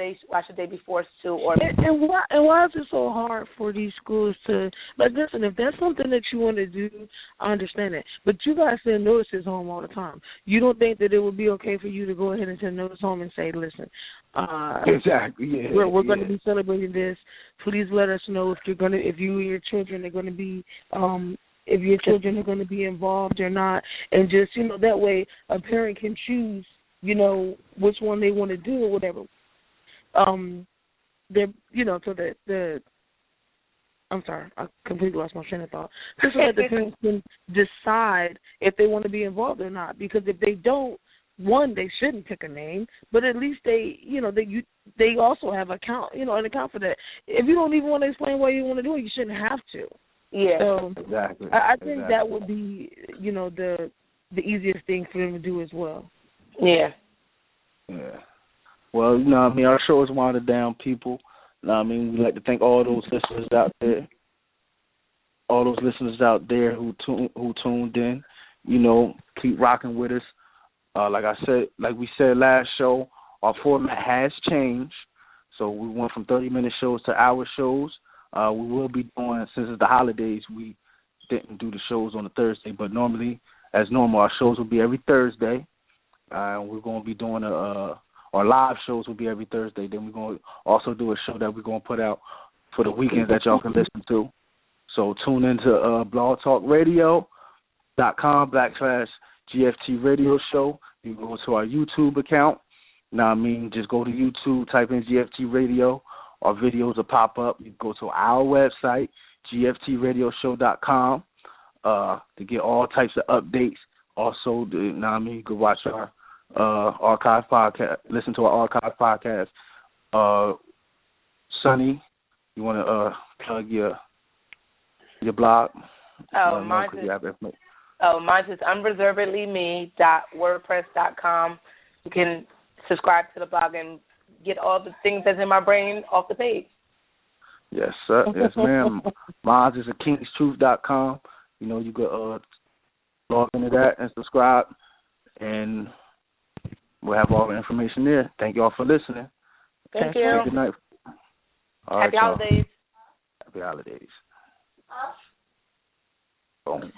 they be forced to? Or and why is it so hard for these schools to, like, listen, if that's something that you want to do, I understand it. But you guys send notices home all the time. You don't think that it would be okay for you to go ahead and send notice home and say, listen, exactly, we're going to be celebrating this. Please let us know if you and your children are going to be if your children are going to be involved or not, and just, you know, that way a parent can choose, you know, which one they want to do or whatever. You know, so that I'm sorry, I completely lost my train of thought. Just so that the parents can decide if they want to be involved or not. Because if they don't, one, they shouldn't pick a name, but at least they also have an account for that. If you don't even want to explain why you want to do it, you shouldn't have to. Yeah, so exactly. I think that would be, you know, the easiest thing for them to do as well. Yeah. Well, you know what I mean, our show is winding down, people. You know what I mean, we'd like to thank all those listeners out there who tuned in. You know, keep rocking with us. Like we said last show, our format has changed. So we went from 30-minute shows to hour shows. We will be doing, since it's the holidays, we didn't do the shows on a Thursday, but normally, as normal, our shows will be every Thursday. We're going to be doing our live shows will be every Thursday. Then we're going to also do a show that we're going to put out for the weekends that y'all can listen to. So tune into blogtalkradio.com/GFT Radio Show. You can go to our YouTube account. Now, I mean, just go to YouTube, type in GFT Radio. Our videos will pop up. You can go to our website, GFTRadioshow.com, to get all types of updates. Also, you can watch our archive podcast, listen to our archive podcast. Sonny, you want to plug your blog? Mine's is unreservedlyme.wordpress.com. You can subscribe to the blog and get all the things that's in my brain off the page. Yes, sir. Yes, ma'am. Mine is at kingstruth.com. You know, you could log into that and subscribe, and we'll have all the information there. Thank you all for listening. Thank you. Good night. Happy holidays. Happy holidays. Boom.